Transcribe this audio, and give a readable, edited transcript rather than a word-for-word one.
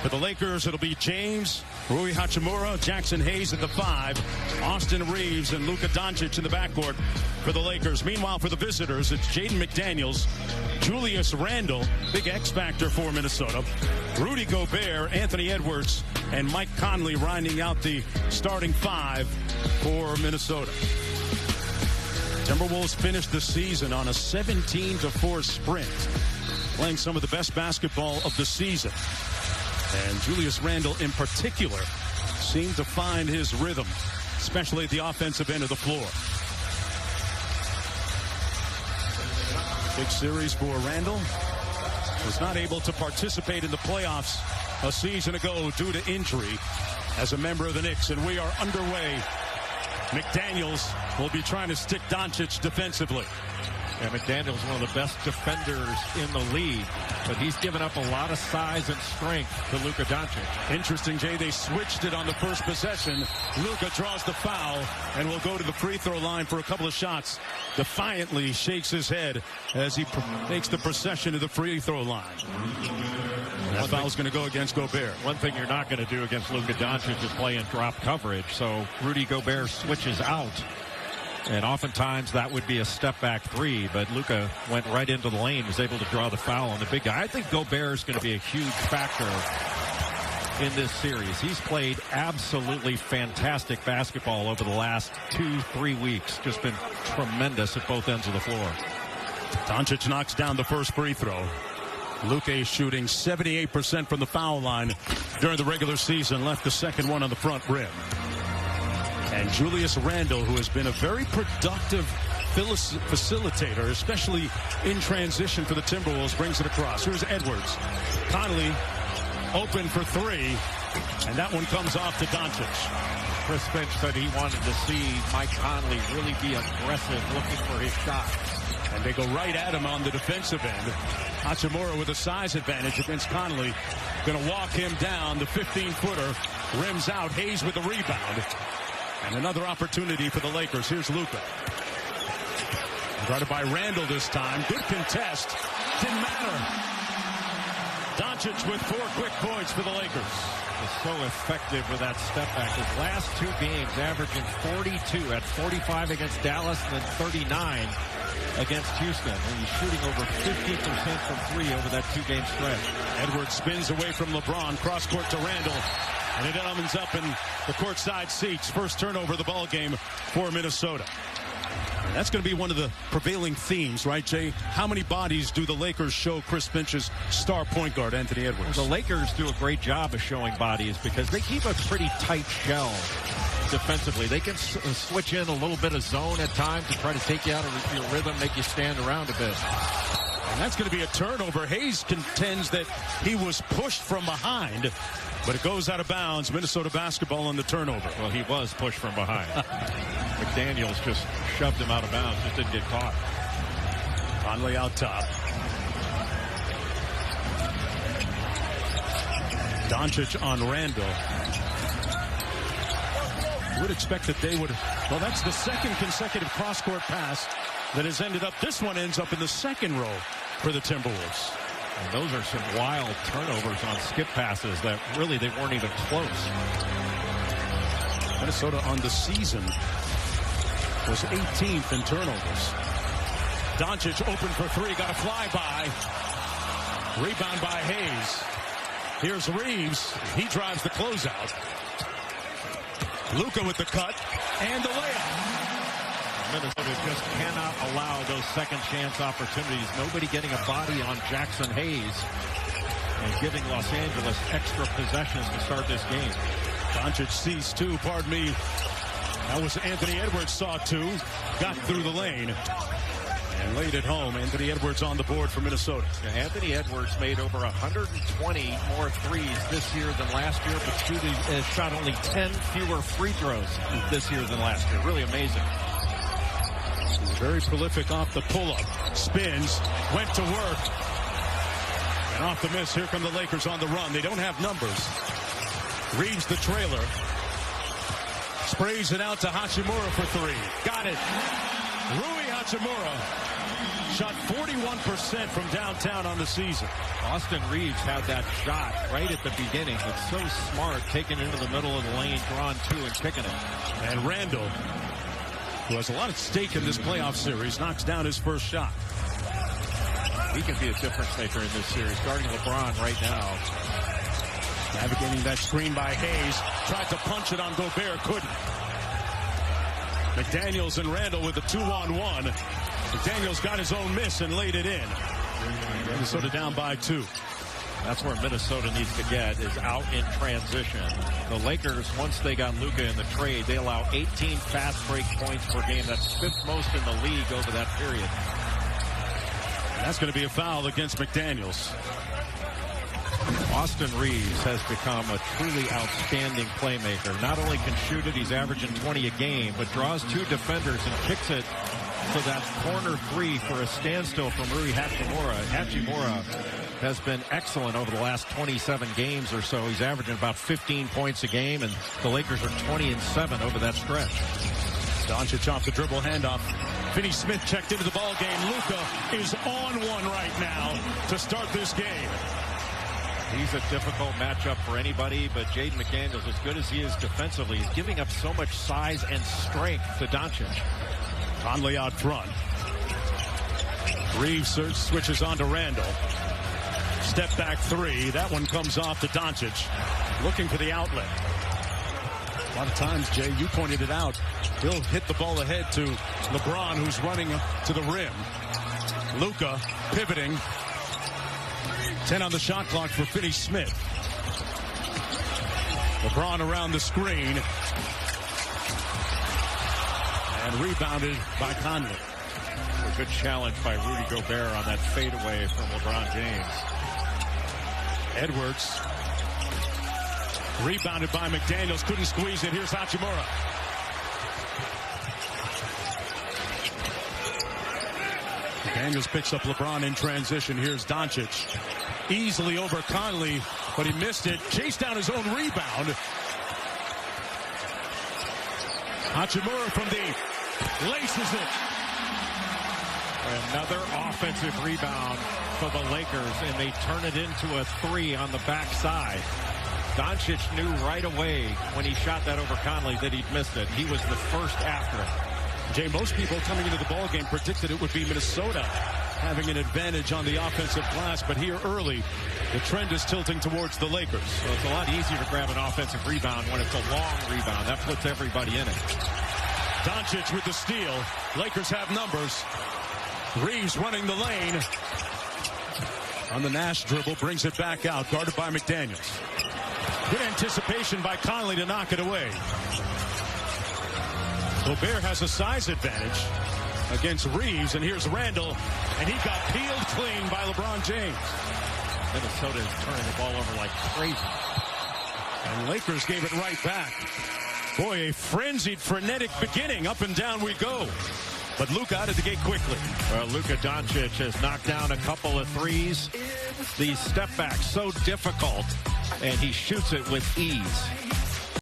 For the Lakers, it'll be James, Rui Hachimura, Jackson Hayes at the 5, Austin Reeves, and Luka Doncic in the backcourt for the Lakers. Meanwhile, for the visitors, it's Jaden McDaniels, Julius Randle, big X factor for Minnesota, Rudy Gobert, Anthony Edwards, and Mike Conley rounding out the starting 5 for Minnesota. Timberwolves finished the season on a 17-4 sprint, playing some of the best basketball of the season. And Julius Randle in particular seemed to find his rhythm, especially at the offensive end of the floor. Big series for Randle. Was not able to participate in the playoffs a season ago due to injury as a member of the Knicks. And we are underway. McDaniels will be trying to stick Doncic defensively. And McDaniels is one of the best defenders in the league, but he's given up a lot of size and strength to Luka Doncic. Interesting, Jay, they switched it on the first possession. Luka draws the foul and will go to the free throw line for a couple of shots. Defiantly shakes his head as he makes the procession to the free throw line. That foul's going to go against Gobert. One thing you're not going to do against Luka Doncic is play in drop coverage, so Rudy Gobert switches out. And oftentimes that would be a step-back 3, but Luka went right into the lane, was able to draw the foul on the big guy. I think Gobert is going to be a huge factor in this series. He's played absolutely fantastic basketball over the last 2-3 weeks. Just been tremendous at both ends of the floor. Doncic knocks down the first free throw. Luka is shooting 78% from the foul line during the regular season, left the second one on the front rim. And Julius Randle, who has been a very productive facilitator, especially in transition for the Timberwolves, brings it across. Here's Edwards. Conley open for 3, and that one comes off to Doncic. Chris Finch said he wanted to see Mike Conley really be aggressive, looking for his shot. And they go right at him on the defensive end. Hachimura with a size advantage against Conley. Going to walk him down. The 15-footer rims out. Hayes with the rebound. And another opportunity for the Lakers. Here's Luka. Guarded by Randle this time. Good contest. Didn't matter. Doncic with 4 quick points for the Lakers. Is so effective with that step back. His last 2 games averaging 42 at 45 against Dallas and then 39 against Houston. And he's shooting over 50% from 3 over that 2-game stretch. Edwards spins away from LeBron. Cross court to Randle. And it ends up in the courtside seats. First turnover of the ball game for Minnesota. And that's going to be one of the prevailing themes, right, Jay? How many bodies do the Lakers show Chris Finch's star point guard, Anthony Edwards? The Lakers do a great job of showing bodies because they keep a pretty tight shell defensively. They can switch in a little bit of zone at times to try to take you out of your rhythm, make you stand around a bit. And that's going to be a turnover. Hayes contends that he was pushed from behind, but it goes out of bounds. Minnesota basketball on the turnover. Well, he was pushed from behind. McDaniels just shoved him out of bounds, just didn't get caught. Conley out top. Doncic on Randle. You would expect that they would, well, that's the second consecutive cross-court pass that has ended up, this one ends up in the second row for the Timberwolves. And those are some wild turnovers on skip passes that really they weren't even close. Minnesota on the season was 18th in turnovers. Doncic open for 3, got a flyby. Rebound by Hayes. Here's Reeves. He drives the closeout. Luka with the cut and the layup. Minnesota just cannot allow those second chance opportunities. Nobody getting a body on Jackson Hayes and giving Los Angeles extra possessions to start this game. Doncic sees 2, pardon me. That was Anthony Edwards saw 2, got through the lane and laid it home. Anthony Edwards on the board for Minnesota. Yeah, Anthony Edwards made over 120 more threes this year than last year, but shot only 10 fewer free throws this year than last year. Really amazing. He's very prolific off the pull-up. Spins, went to work. And off the miss, here come the Lakers on the run. They don't have numbers. Reeves the trailer. Sprays it out to Hachimura for 3. Got it. Rui Hachimura shot 41% from downtown on the season. Austin Reeves had that shot right at the beginning. It's so smart, taking it into the middle of the lane, drawing two and kicking it. And Randall, who has a lot at stake in this playoff series, knocks down his first shot. He can be a difference maker in this series, guarding LeBron right now. Navigating that screen by Hayes. Tried to punch it on Gobert, couldn't. McDaniels and Randall with a 2-on-1. McDaniels got his own miss and laid it in. Minnesota down by 2. That's where Minnesota needs to get, is out in transition. The Lakers, once they got Luka in the trade, they allow 18 fast break points per game. That's 5th most in the league over that period. And that's going to be a foul against McDaniels. Austin Reeves has become a truly outstanding playmaker. Not only can shoot it, he's averaging 20 a game, but draws 2 defenders and kicks it to that corner 3 for a standstill from Rui Hachimura. Hachimura has been excellent over the last 27 games or so. He's averaging about 15 points a game, and the Lakers are 20-7 over that stretch. Doncic off the dribble handoff. Finney Smith checked into the ball game. Luka is on one right now to start this game. He's a difficult matchup for anybody, but Jaden McDaniels, as good as he is defensively, is giving up so much size and strength to Doncic. Conley out front. Reeves switches on to Randall. Step back 3. That one comes off to Doncic. Looking for the outlet. A lot of times, Jay, you pointed it out. He'll hit the ball ahead to LeBron, who's running to the rim. Luka pivoting. 10 on the shot clock for Finney Smith. LeBron around the screen. And rebounded by Conley. A good challenge by Rudy Gobert on that fadeaway from LeBron James. Edwards. Rebounded by McDaniels. Couldn't squeeze it. Here's Hachimura. McDaniels picks up LeBron in transition. Here's Doncic. Easily over Conley, but he missed it. Chased down his own rebound. Hachimura from deep. Laces it. Another offensive rebound for the Lakers, and they turn it into a 3 on the backside. Doncic knew right away when he shot that over Conley that he'd missed it. He was the first after it. Jay, most people coming into the ballgame predicted it would be Minnesota having an advantage on the offensive glass, but here early, the trend is tilting towards the Lakers. So it's a lot easier to grab an offensive rebound when it's a long rebound. That puts everybody in it. Doncic with the steal. Lakers have numbers. Reeves running the lane. On the Nash dribble, brings it back out, guarded by McDaniels. Good anticipation by Conley to knock it away. Gobert has a size advantage against Reeves, and here's Randall, and he got peeled clean by LeBron James. Minnesota is turning the ball over like crazy. And Lakers gave it right back. Boy, a frenzied, frenetic beginning. Up and down we go. But Luka out of the gate quickly. Well, Luka Doncic has knocked down a couple of threes. These step backs so difficult, and he shoots it with ease.